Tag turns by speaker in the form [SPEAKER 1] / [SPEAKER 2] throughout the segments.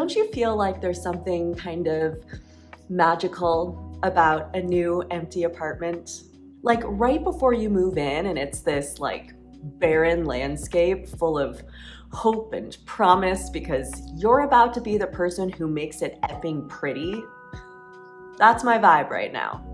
[SPEAKER 1] don't you feel like there's something kind of magical about a new empty apartment? Like right before you move in and it's this like barren landscape full of hope and promise because you're about to be the person who makes it effing pretty. That's my vibe right now.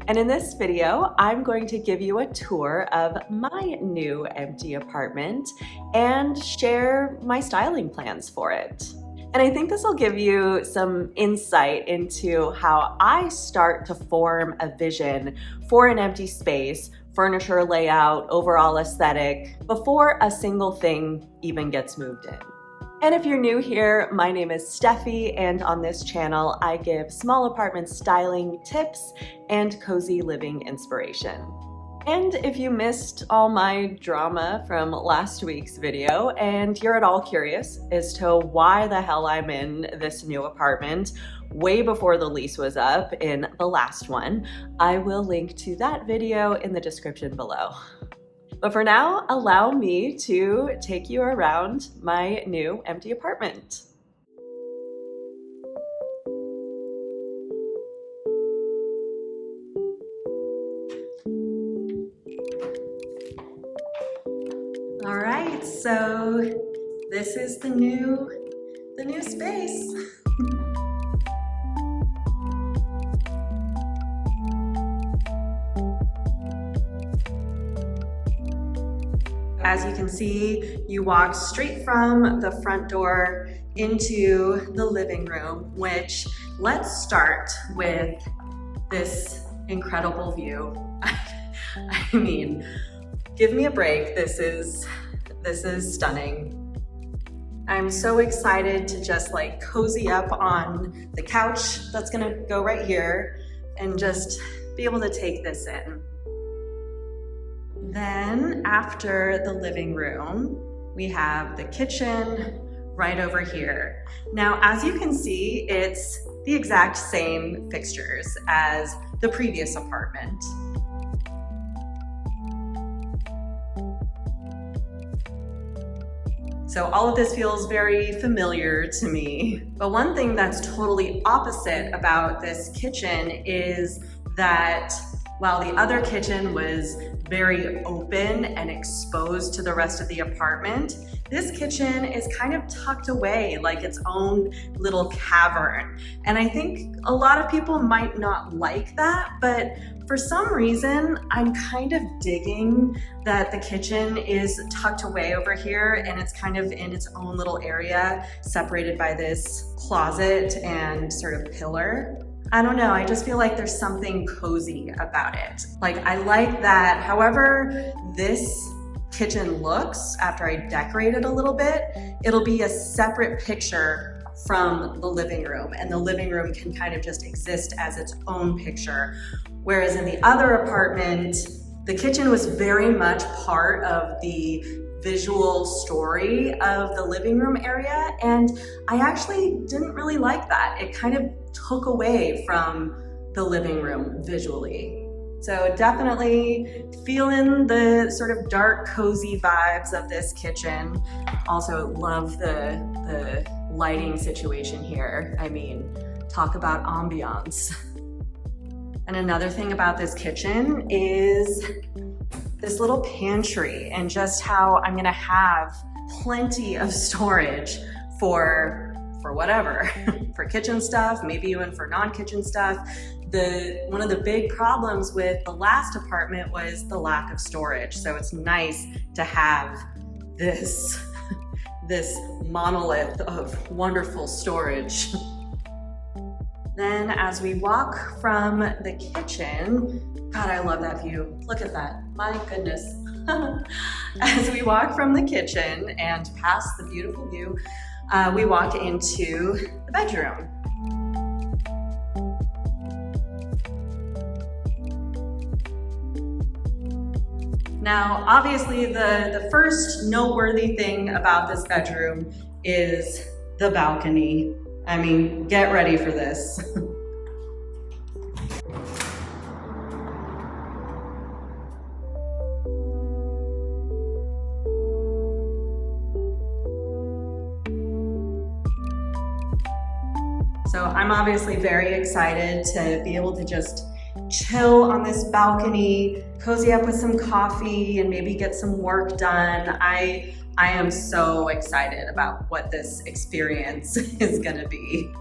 [SPEAKER 1] And in this video, I'm going to give you a tour of my new empty apartment and share my styling plans for it. And I think this will give you some insight into how I start to form a vision for an empty space, furniture layout, overall aesthetic, before a single thing even gets moved in. And if you're new here, my name is Steffi, and on this channel, I give small apartment styling tips and cozy living inspiration. And if you missed all my drama from last week's video and you're at all curious as to why the hell I'm in this new apartment way before the lease was up in the last one, I will link to that video in the description below. But for now, allow me to take you around my new empty apartment. All right, so this is the new space. As you can see, you walk straight from the front door into the living room, which let's start with this incredible view. I mean, give me a break. This is stunning. I'm so excited to just like cozy up on the couch that's gonna go right here and just be able to take this in. Then after the living room, we have the kitchen right over here. Now, as you can see, it's the exact same fixtures as the previous apartment. So all of this feels very familiar to me. But one thing that's totally opposite about this kitchen is that while the other kitchen was very open and exposed to the rest of the apartment, this kitchen is kind of tucked away like its own little cavern. And I think a lot of people might not like that, but for some reason, I'm kind of digging that the kitchen is tucked away over here and it's kind of in its own little area, separated by this closet and sort of pillar. I don't know, I just feel like there's something cozy about it. Like, I like that however this kitchen looks after I decorate it a little bit, it'll be a separate picture from the living room, and the living room can kind of just exist as its own picture. Whereas in the other apartment, the kitchen was very much part of the visual story of the living room area, and I actually didn't really like that. It kind of took away from the living room visually. So definitely feeling the sort of dark, cozy vibes of this kitchen. Also love the lighting situation here. I mean, talk about ambiance. And another thing about this kitchen is this little pantry and just how I'm gonna have plenty of storage for whatever, for kitchen stuff, maybe even for non-kitchen stuff. One of the big problems with the last apartment was the lack of storage. So it's nice to have this monolith of wonderful storage. Then as we walk from the kitchen, God, I love that view. Look at that, my goodness. As we walk from the kitchen and past the beautiful view, we walk into the bedroom. Now, obviously, the first noteworthy thing about this bedroom is the balcony. I mean, get ready for this. I'm obviously very excited to be able to just chill on this balcony, cozy up with some coffee, and maybe get some work done. I am so excited about what this experience is gonna be.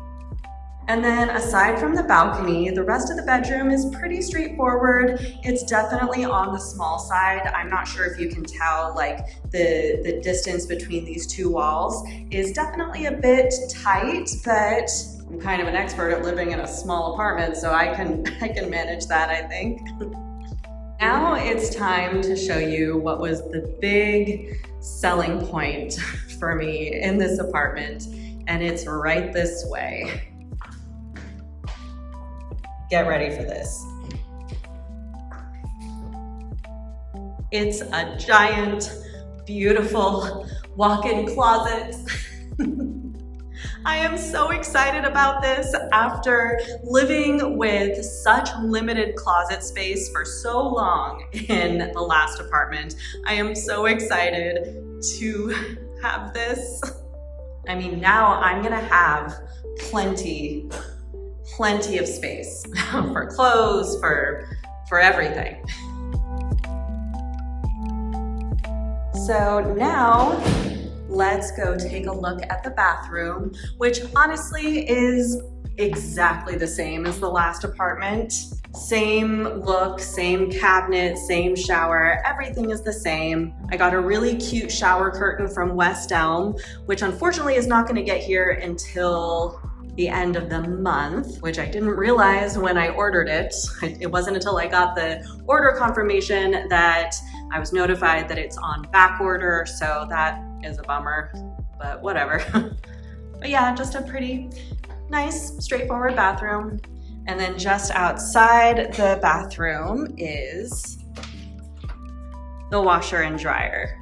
[SPEAKER 1] And then aside from the balcony, the rest of the bedroom is pretty straightforward. It's definitely on the small side. I'm not sure if you can tell, like the distance between these two walls is definitely a bit tight, but I'm kind of an expert at living in a small apartment, so I can manage that, I think. Now it's time to show you what was the big selling point for me in this apartment, and it's right this way. Get ready for this. It's a giant, beautiful walk-in closet. I am so excited about this after living with such limited closet space for so long in the last apartment. I am so excited to have this. I mean, now I'm gonna have plenty of space for clothes, for everything. So now let's go take a look at the bathroom, which honestly is exactly the same as the last apartment. Same look, same cabinet, same shower, everything is the same. I got a really cute shower curtain from West Elm, which unfortunately is not gonna get here until the end of the month, which I didn't realize when I ordered it. It wasn't until I got the order confirmation that I was notified that it's on back order, so that is a bummer, but whatever. But yeah, just a pretty nice, straightforward bathroom. And then just outside the bathroom is the washer and dryer.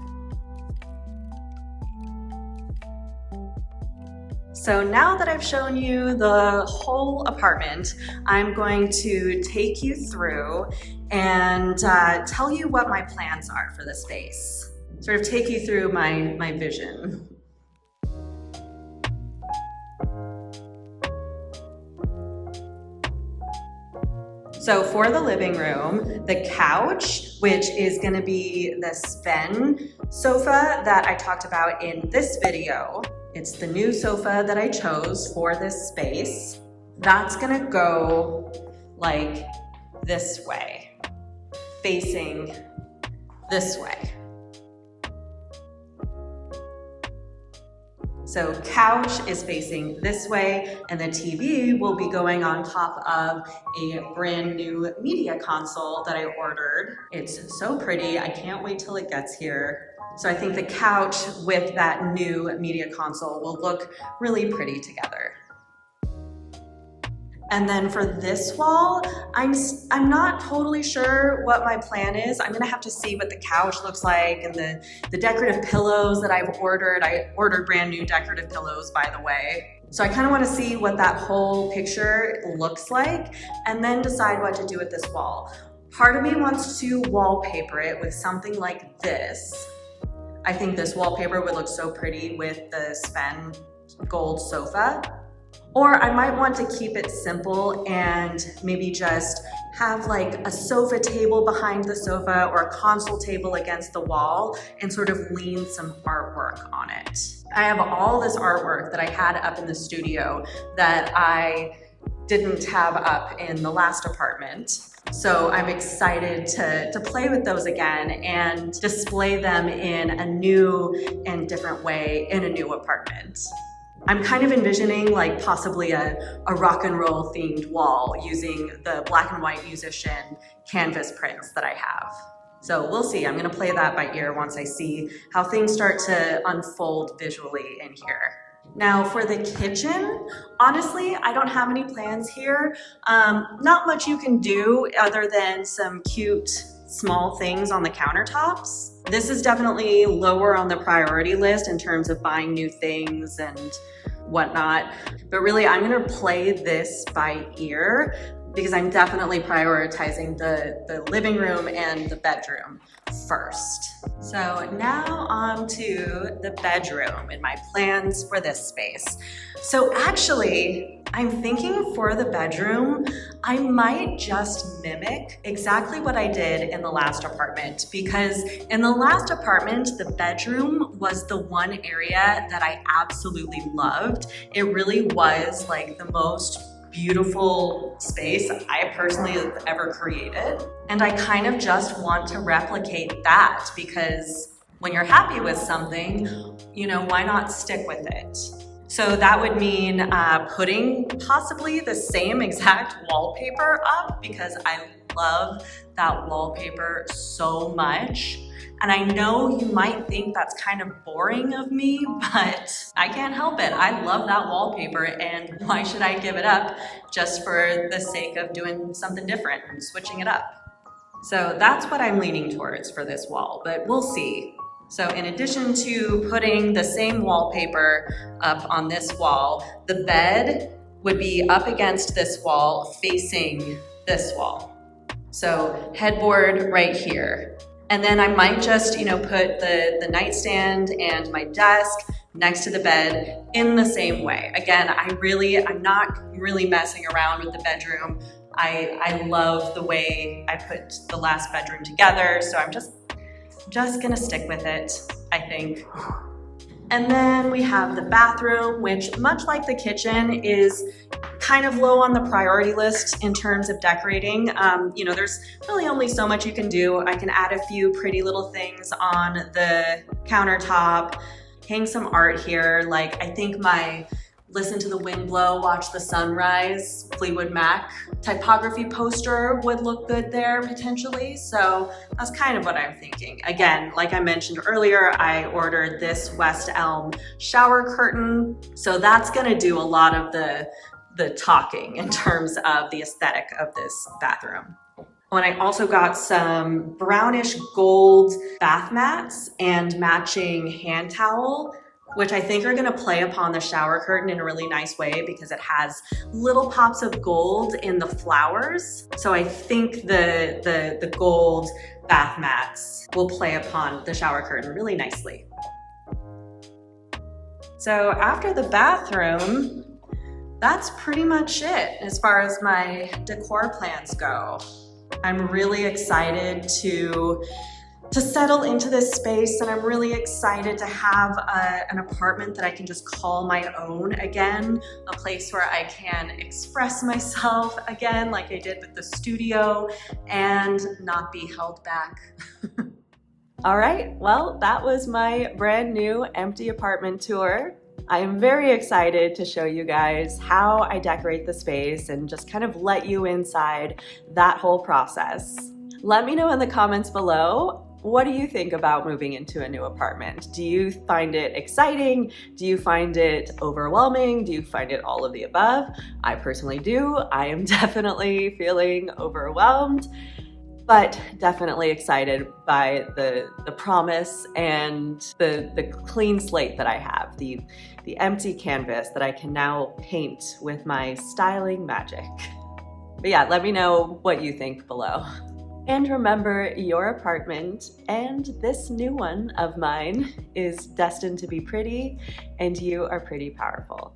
[SPEAKER 1] So now that I've shown you the whole apartment, I'm going to take you through and tell you what my plans are for the space. Sort of take you through my vision. So for the living room, the couch, which is gonna be the Sven sofa that I talked about in this video. It's the new sofa that I chose for this space. That's gonna go like this way, facing this way. So couch is facing this way, and the TV will be going on top of a brand new media console that I ordered. It's so pretty, I can't wait till it gets here. So I think the couch with that new media console will look really pretty together. And then for this wall, I'm not totally sure what my plan is. I'm gonna have to see what the couch looks like and the decorative pillows that I've ordered. I ordered brand new decorative pillows, by the way. So I kind of want to see what that whole picture looks like and then decide what to do with this wall. Part of me wants to wallpaper it with something like this. I think this wallpaper would look so pretty with the Sven gold sofa. Or I might want to keep it simple and maybe just have like a sofa table behind the sofa or a console table against the wall and sort of lean some artwork on it. I have all this artwork that I had up in the studio that I didn't have up in the last apartment. So I'm excited to play with those again and display them in a new and different way in a new apartment. I'm kind of envisioning like possibly a rock and roll themed wall using the black and white musician canvas prints that I have. So we'll see, I'm gonna play that by ear once I see how things start to unfold visually in here. Now for the kitchen, honestly, I don't have any plans here. Not much you can do other than some cute small things on the countertops. This is definitely lower on the priority list in terms of buying new things and whatnot. But really, I'm gonna play this by ear because I'm definitely prioritizing the living room and the bedroom first. So now on to the bedroom and my plans for this space. So actually, I'm thinking for the bedroom, I might just mimic exactly what I did in the last apartment, because in the last apartment, the bedroom was the one area that I absolutely loved. It really was like the most beautiful space I personally have ever created. And I kind of just want to replicate that, because when you're happy with something, why not stick with it? So that would mean putting possibly the same exact wallpaper up, because I love that wallpaper so much. And I know you might think that's kind of boring of me, but I can't help it. I love that wallpaper, and why should I give it up just for the sake of doing something different and switching it up? So that's what I'm leaning towards for this wall, but we'll see. So in addition to putting the same wallpaper up on this wall, the bed would be up against this wall, facing this wall. So headboard right here. And then I might just, put the nightstand and my desk next to the bed in the same way. Again, I'm not really messing around with the bedroom. I love the way I put the last bedroom together, so I'm just gonna stick with it, I think. And then we have the bathroom, which, much like the kitchen, is kind of low on the priority list in terms of decorating. There's really only so much you can do. I can add a few pretty little things on the countertop, hang some art here. Like, I think my Listen to the Wind Blow, Watch the Sunrise Fleetwood Mac typography poster would look good there potentially. So that's kind of what I'm thinking. Again, like I mentioned earlier, I ordered this West Elm shower curtain. So that's gonna do a lot of the talking in terms of the aesthetic of this bathroom. And I also got some brownish gold bath mats and matching hand towel, which I think are gonna play upon the shower curtain in a really nice way, because it has little pops of gold in the flowers. So I think the gold bath mats will play upon the shower curtain really nicely. So after the bathroom, that's pretty much it as far as my decor plans go. I'm really excited to settle into this space, and I'm really excited to have an apartment that I can just call my own again, a place where I can express myself again like I did with the studio and not be held back. All right, well, that was my brand new empty apartment tour. I am very excited to show you guys how I decorate the space and just kind of let you inside that whole process. Let me know in the comments below, what do you think about moving into a new apartment? Do you find it exciting? Do you find it overwhelming? Do you find it all of the above? I personally do. I am definitely feeling overwhelmed, but definitely excited by the promise and the clean slate that I have, the empty canvas that I can now paint with my styling magic. But yeah, let me know what you think below. And remember, your apartment and this new one of mine is destined to be pretty, and you are pretty powerful.